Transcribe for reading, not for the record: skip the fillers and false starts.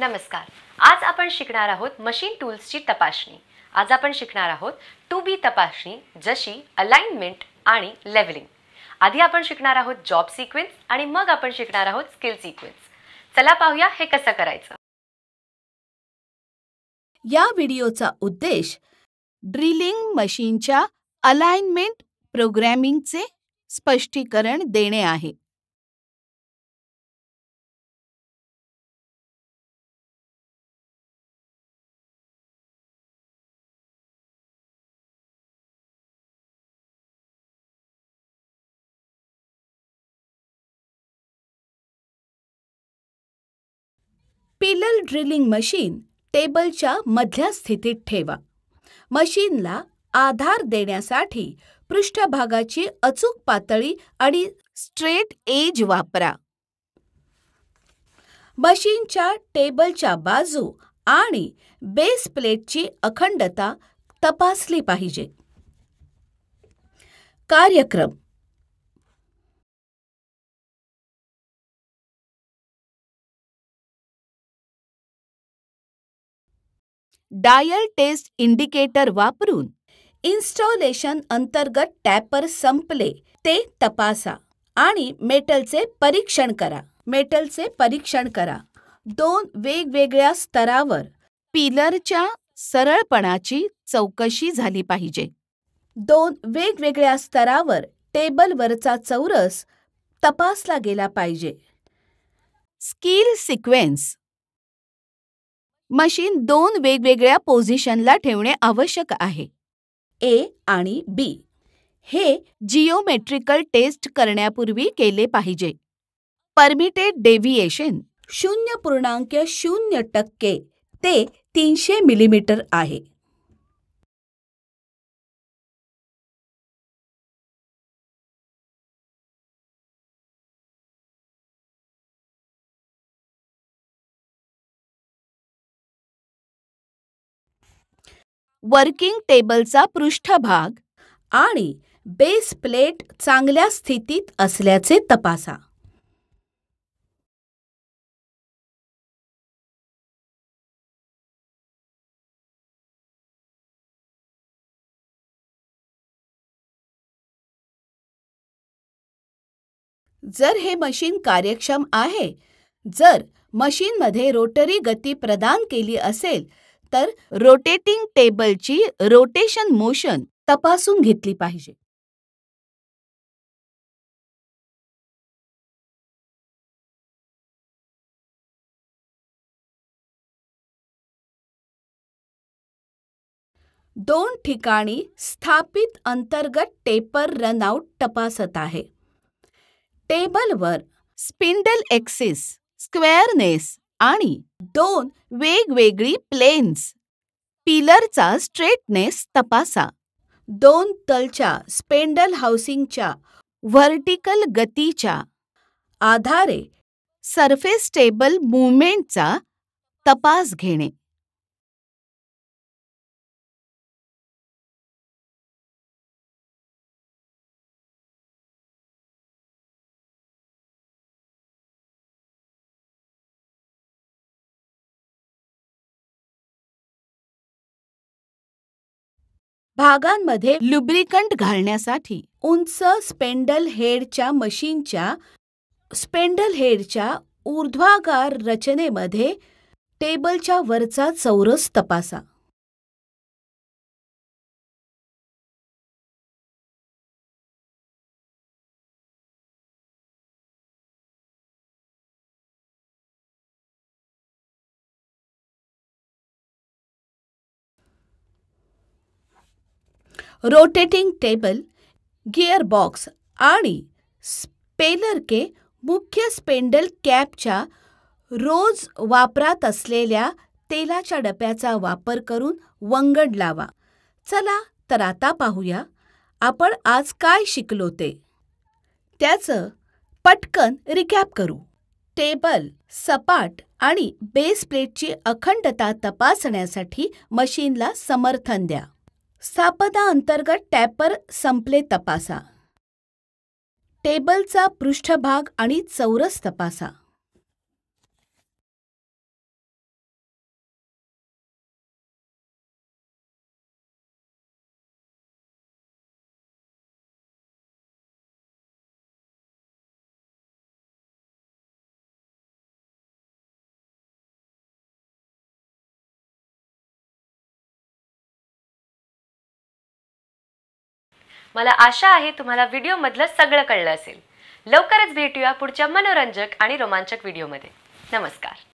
नमस्कार. आज आपण शिकणार आहोत मशीन टूल्सची तपासणी. आज आपण शिकणार आहोत टू बी तपासणी, जशी अलाइनमेंट आणि लेवलिंग. आधी आपण शिकणार आहोत जॉब सिक्वेन्स आणि मग आपण शिकणार आहोत स्किल सिक्वेन्स. चला पाहूया हे कसं करायचं. या व्हिडिओचा उद्देश ड्रिलिंग मशीनच्या अलाइनमेंट प्रोग्रामिंगचे स्पष्टीकरण देणे आहे. पिलर ड्रिलिंग मशीन टेबलच्या मधल्या स्थितीत ठेवा. मशीनला आधार देण्यासाठी पृष्ठभागाची अचूक पातळी आणि स्ट्रेट एज वापरा. मशीनच्या टेबलच्या बाजू आणि बेस प्लेटची अखंडता तपासली पाहिजे. कार्यक्रम: डायल टेस्ट इंडिकेटर वापरून इन्स्टॉलेशन अंतर्गत टॅपर संपले ते तपासा आणि मेटलचे परीक्षण करा. 2 वेगवेगळ्या स्तरावर पिलरच्या सरळपणाची चौकशी झाली पाहिजे. 2 वेगवेगळ्या स्तरावर टेबलवरचा चौरस तपासला गेला पाहिजे. स्किल सिक्वेन्स: मशीन 2 वेगवेगळ्या पोझिशनला ठेवणे आवश्यक आहे. ए आणि बी हे जिओमेट्रिकल टेस्ट करण्यापूर्वी केले पाहिजे. परमिटेड डेव्हिएशन 0.0% ते 300 मिलीमीटर आहे. वर्किंग टेबलचा पृष्ठभाग आणि बेस प्लेट चांगल्या स्थितीत असल्याचे तपासा. जर हे मशीन कार्यक्षम आहे, जर मशीनमध्ये रोटरी गती प्रदान केली असेल तर रोटेटिंग टेबलची रोटेशन मोशन तपासून घेतली पाहिजे. दोन ठिकाणी स्थापित अंतर्गत टेपर रनआउट तपासत आहे. टेबलवर स्पिंडल एक्सिस, स्क्वेअरनेस आणि 2 वेगवेगळी प्लेन्स, पिलरचा स्ट्रेटनेस तपासा. 2 तलच्या स्पेंडल हाऊसिंगच्या व्हर्टिकल गतीच्या आधारे सरफेस टेबल मूव्हमेंटचा तपास घेणे. भागांमध्ये लुब्रिकंट घालण्यासाठी उंच स्पेंडल हेडच्या मशीनच्या स्पेंडल हेडच्या ऊर्ध्वागार रचनेमध्ये टेबलच्या वरचा चौरस तपासा. रोटेटिंग टेबल, गिअरबॉक्स आणि स्पेलर के मुख्य स्पेंडल कॅपच्या रोज वापरात असलेल्या तेलाच्या डब्याचा वापर करून वंगण लावा. चला तर आता पाहूया आपण आज काय शिकलो ते. त्याचं पटकन रिकॅप करू. टेबल सपाट आणि बेस प्लेटची अखंडता तपासण्यासाठी मशीनला समर्थन द्या. स्थापना अंतर्गत टॅपर संपले तपासा. टेबलचा पृष्ठभाग आणि चौरस तपासा. मला आशा आहे तुम्हाला व्हिडिओमधलं सगळं कळलं असेल. लवकरच भेटूया पुढच्या मनोरंजक आणि रोमांचक व्हिडिओमध्ये. नमस्कार.